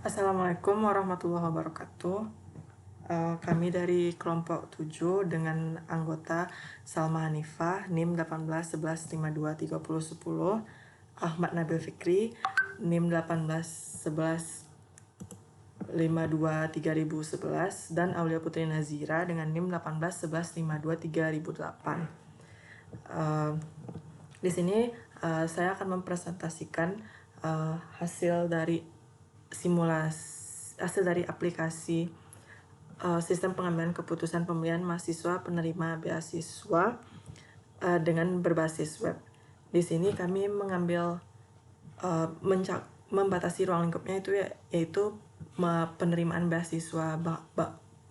Assalamualaikum warahmatullahi wabarakatuh. Kami dari kelompok 7 dengan anggota Salma Hanifah, NIM 1811523010, Ahmad Nabil Fikri, NIM 1811523011, dan Aulia Putri Nazira dengan NIM 1811523008. Di sini saya akan mempresentasikan hasil dari aplikasi sistem pengambilan keputusan pemberian mahasiswa penerima beasiswa dengan berbasis web. Di sini kami mengambil membatasi ruang lingkupnya yaitu penerimaan beasiswa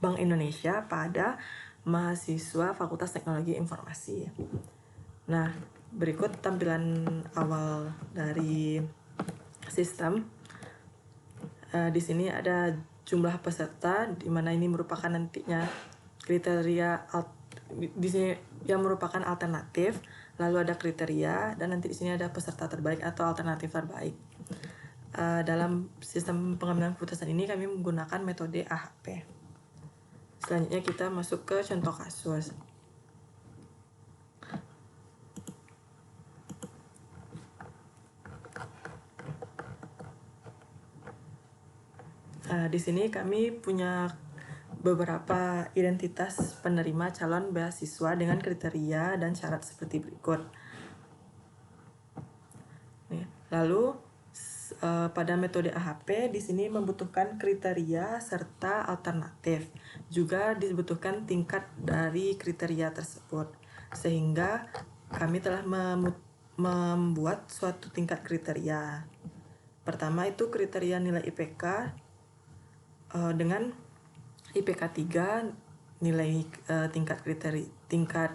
Bank Indonesia pada mahasiswa Fakultas Teknologi Informasi. Nah, berikut tampilan awal dari sistem. Di sini ada jumlah peserta, di mana ini merupakan nantinya kriteria di sini yang merupakan alternatif, lalu ada kriteria, dan nanti di sini ada peserta terbaik atau alternatif terbaik. Dalam sistem pengambilan keputusan ini kami menggunakan metode AHP. Selanjutnya kita masuk ke contoh kasus. Di sini kami punya beberapa identitas penerima calon beasiswa dengan kriteria dan syarat seperti berikut. Lalu pada metode AHP di sini membutuhkan kriteria serta alternatif. Juga dibutuhkan tingkat dari kriteria tersebut. Sehingga kami telah membuat suatu tingkat kriteria. Pertama itu kriteria nilai IPK dengan IPK 3, nilai tingkat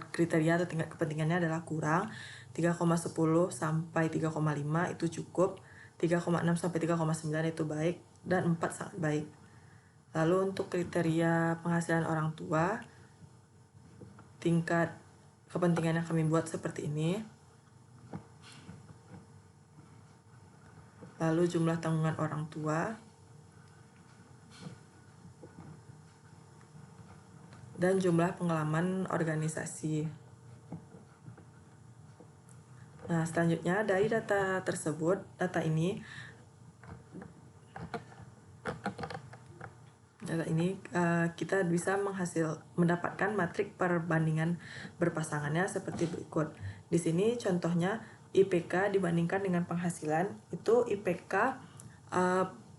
kriteria atau tingkat kepentingannya adalah kurang 3,10 sampai 3,5 itu cukup, 3,6 sampai 3,9 itu baik, dan 4 sangat baik. Lalu untuk kriteria penghasilan orang tua, tingkat kepentingan yang kami buat seperti ini. Lalu jumlah tanggungan orang tua, dan jumlah pengalaman organisasi. Nah, selanjutnya dari data tersebut, data ini kita bisa mendapatkan matrik perbandingan berpasangannya seperti berikut. Di sini contohnya IPK dibandingkan dengan penghasilan, itu IPK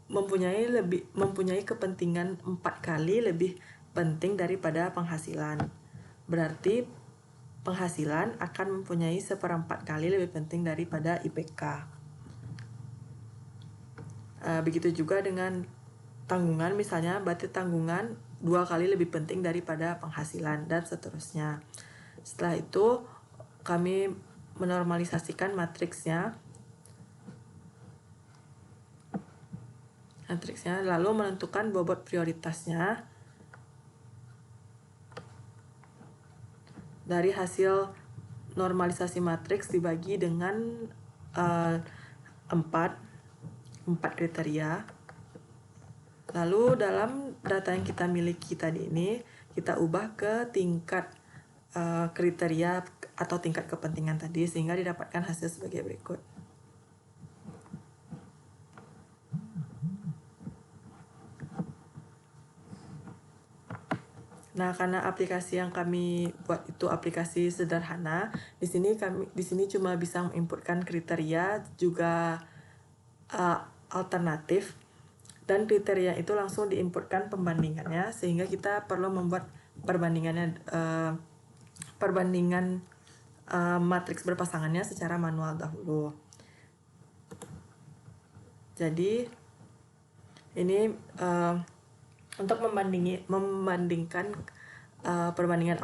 mempunyai kepentingan 4 kali lebih penting daripada penghasilan. Berarti penghasilan akan mempunyai 1/4 kali lebih penting daripada IPK. Begitu juga dengan tanggungan, misalnya berarti tanggungan 2 kali lebih penting daripada penghasilan, dan seterusnya. Setelah itu kami menormalisasikan matriksnya, lalu menentukan bobot prioritasnya dari hasil normalisasi matriks dibagi dengan 4 kriteria. Lalu dalam data yang kita miliki tadi ini, kita ubah ke tingkat kriteria atau tingkat kepentingan tadi, sehingga didapatkan hasil sebagai berikut. Nah, karena aplikasi yang kami buat itu aplikasi sederhana, di sini cuma bisa menginputkan kriteria, juga alternatif, dan kriteria itu langsung diinputkan pembandingannya, sehingga kita perlu membuat perbandingan matriks berpasangannya secara manual dahulu. Jadi ini untuk membandingkan perbandingan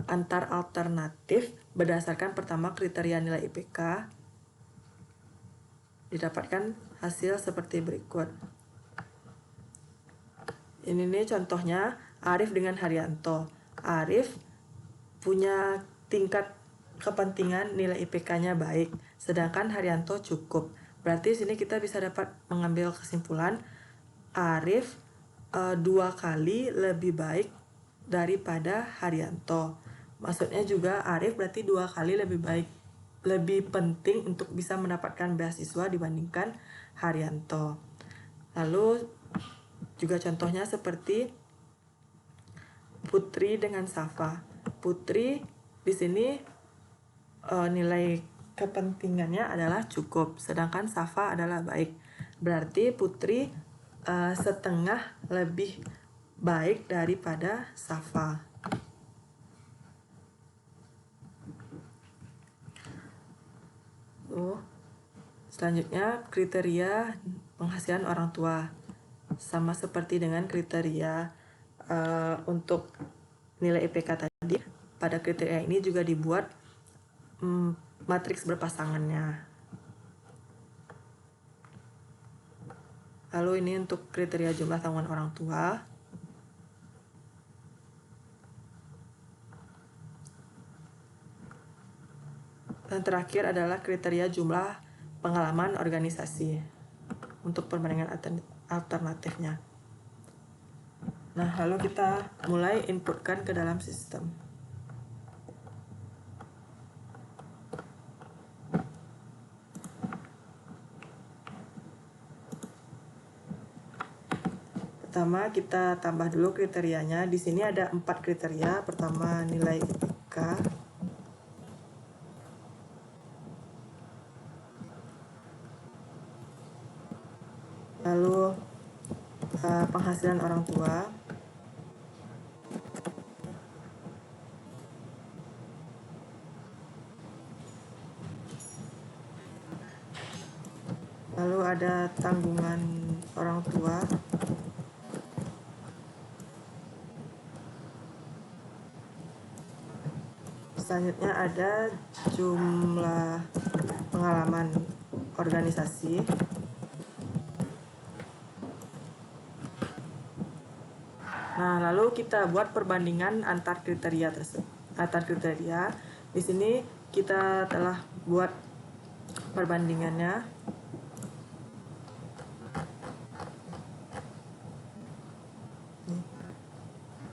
antar alternatif berdasarkan pertama kriteria nilai IPK, didapatkan hasil seperti berikut. Ini nih contohnya Arif dengan Haryanto. Arif punya tingkat kepentingan nilai IPK-nya baik, sedangkan Haryanto cukup. Berarti sini kita bisa dapat mengambil kesimpulan Arif 2 kali lebih baik daripada Haryanto. Maksudnya juga Arif berarti 2 kali lebih baik, lebih penting untuk bisa mendapatkan beasiswa dibandingkan Haryanto. Lalu juga contohnya seperti Putri dengan Safa. Putri di sini nilai kepentingannya adalah cukup, sedangkan Safa adalah baik. Berarti Putri setengah lebih baik daripada Safa. Selanjutnya kriteria penghasilan orang tua. Sama seperti dengan kriteria untuk nilai IPK tadi, pada kriteria ini juga dibuat matriks berpasangannya. Lalu ini untuk kriteria jumlah tanggungan orang tua. Dan terakhir adalah kriteria jumlah pengalaman organisasi untuk perbandingan alternatifnya. Nah, lalu kita mulai inputkan ke dalam sistem. Pertama, kita tambah dulu kriterianya. Di sini ada 4 kriteria. Pertama, nilai IPK. Lalu penghasilan orang tua. Lalu ada tanggungan orang tua. Selanjutnya ada jumlah pengalaman organisasi. Nah, lalu kita buat perbandingan antar kriteria tersebut. Di sini kita telah buat perbandingannya.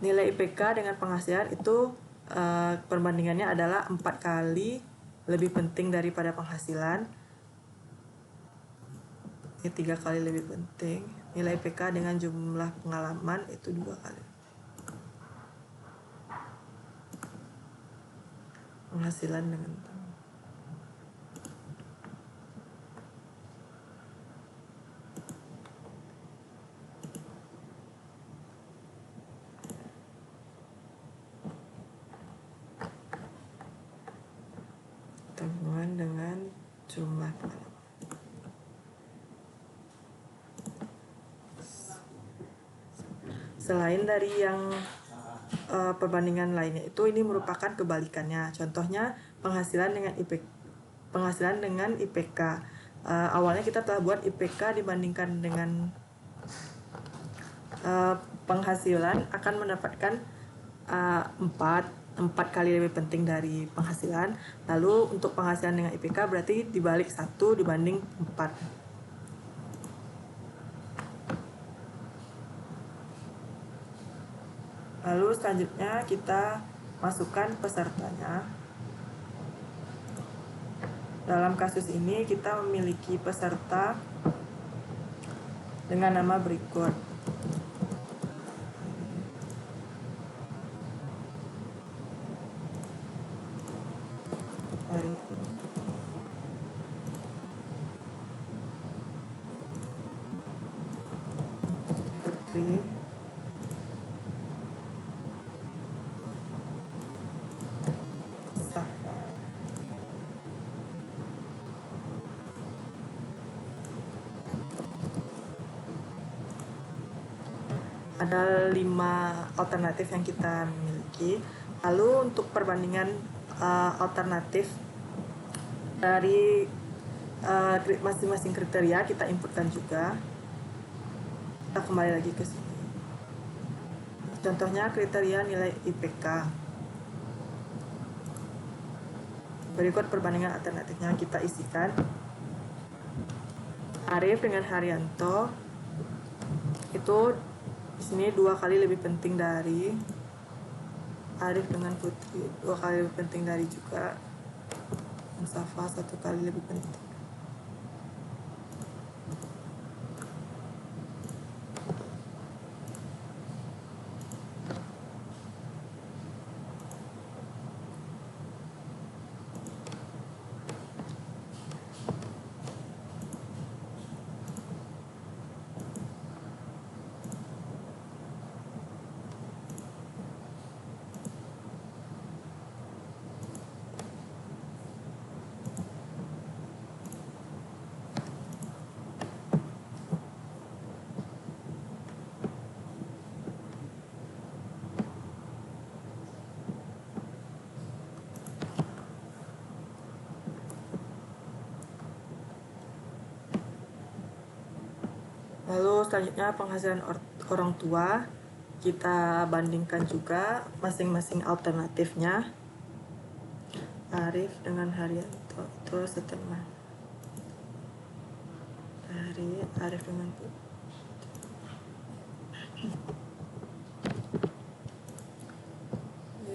Nilai IPK dengan penghasilan itu perbandingannya adalah 4 kali lebih penting daripada penghasilan. Ini 3 kali lebih penting. Nilai IPK dengan jumlah pengalaman itu 2 kali. Penghasilan dengan tanggungan dengan jumlah pengalaman. Selain dari yang perbandingan lainnya itu, ini merupakan kebalikannya. Contohnya penghasilan dengan IPK. Awalnya kita telah buat IPK dibandingkan dengan penghasilan akan mendapatkan 4 kali lebih penting dari penghasilan. Lalu untuk penghasilan dengan IPK berarti dibalik 1 dibanding 4. Lalu selanjutnya kita masukkan pesertanya. Dalam kasus ini kita memiliki peserta dengan nama berikut. Putri, ada 5 alternatif yang kita miliki. Lalu untuk perbandingan alternatif dari masing-masing kriteria kita inputkan juga. Kita kembali lagi ke sini. Contohnya kriteria nilai IPK. Berikut perbandingan alternatifnya kita isikan. Arif dengan Haryanto itu di sini 2 kali lebih penting dari Arif dengan Putri, 2 kali lebih penting dari juga Safa, 1 kali lebih penting. Lalu selanjutnya penghasilan orang tua, kita bandingkan juga masing-masing alternatifnya. Arif dengan Haryanto itu setengah dari Arif dengan Putri.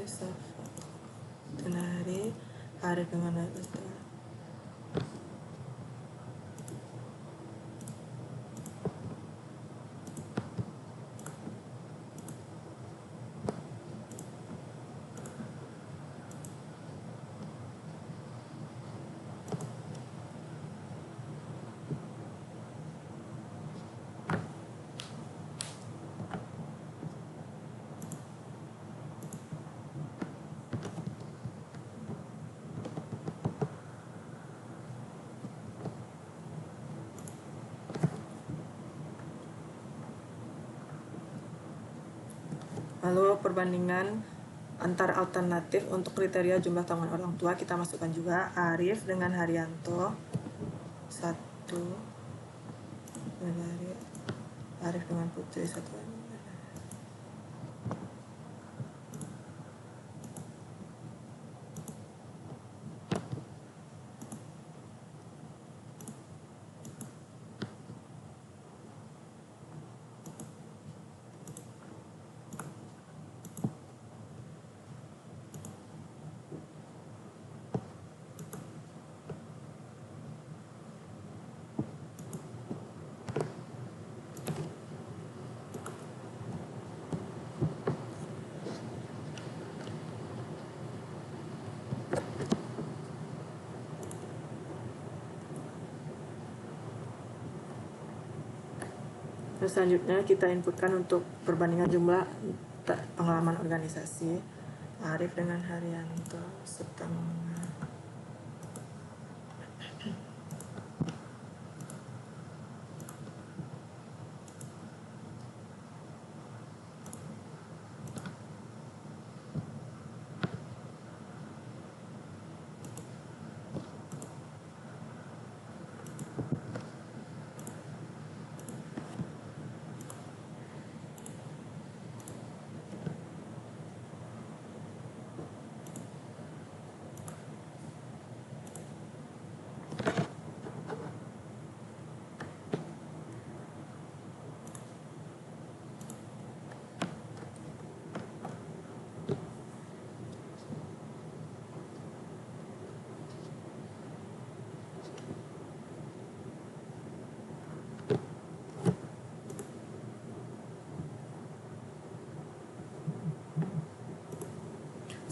Safa dan Arif dengan Haryanto. Lalu perbandingan antar alternatif untuk kriteria jumlah tanggungan orang tua kita masukkan juga. Arif dengan Haryanto 1 dari Arif dengan Putri 1. Terus selanjutnya kita inputkan untuk perbandingan jumlah pengalaman organisasi. Arif dengan Haryanto setengah.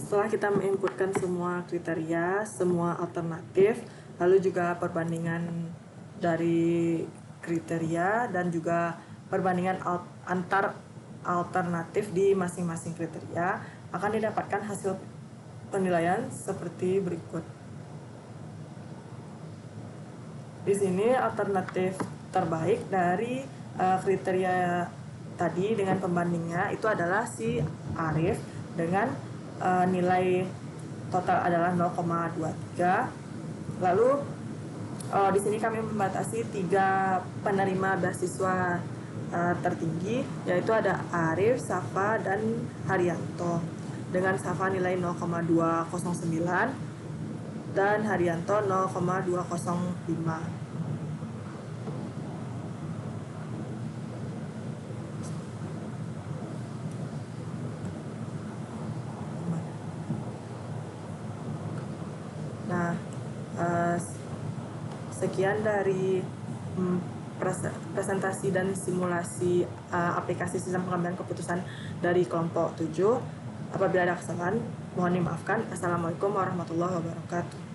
Setelah kita menginputkan semua kriteria, semua alternatif, lalu juga perbandingan dari kriteria dan juga perbandingan antar alternatif di masing-masing kriteria, akan didapatkan hasil penilaian seperti berikut. Di sini alternatif terbaik dari kriteria tadi dengan pembandingnya itu adalah si Arif dengan nilai total adalah 0,23. Lalu di sini kami membatasi 3 penerima beasiswa tertinggi, yaitu ada Arif, Safa, dan Haryanto. Dengan Safa nilai 0,209 dan Haryanto 0,205. Nah, sekian dari presentasi dan simulasi aplikasi sistem pengambilan keputusan dari kelompok 7. Apabila ada kesalahan, mohon dimaafkan. Assalamualaikum warahmatullahi wabarakatuh.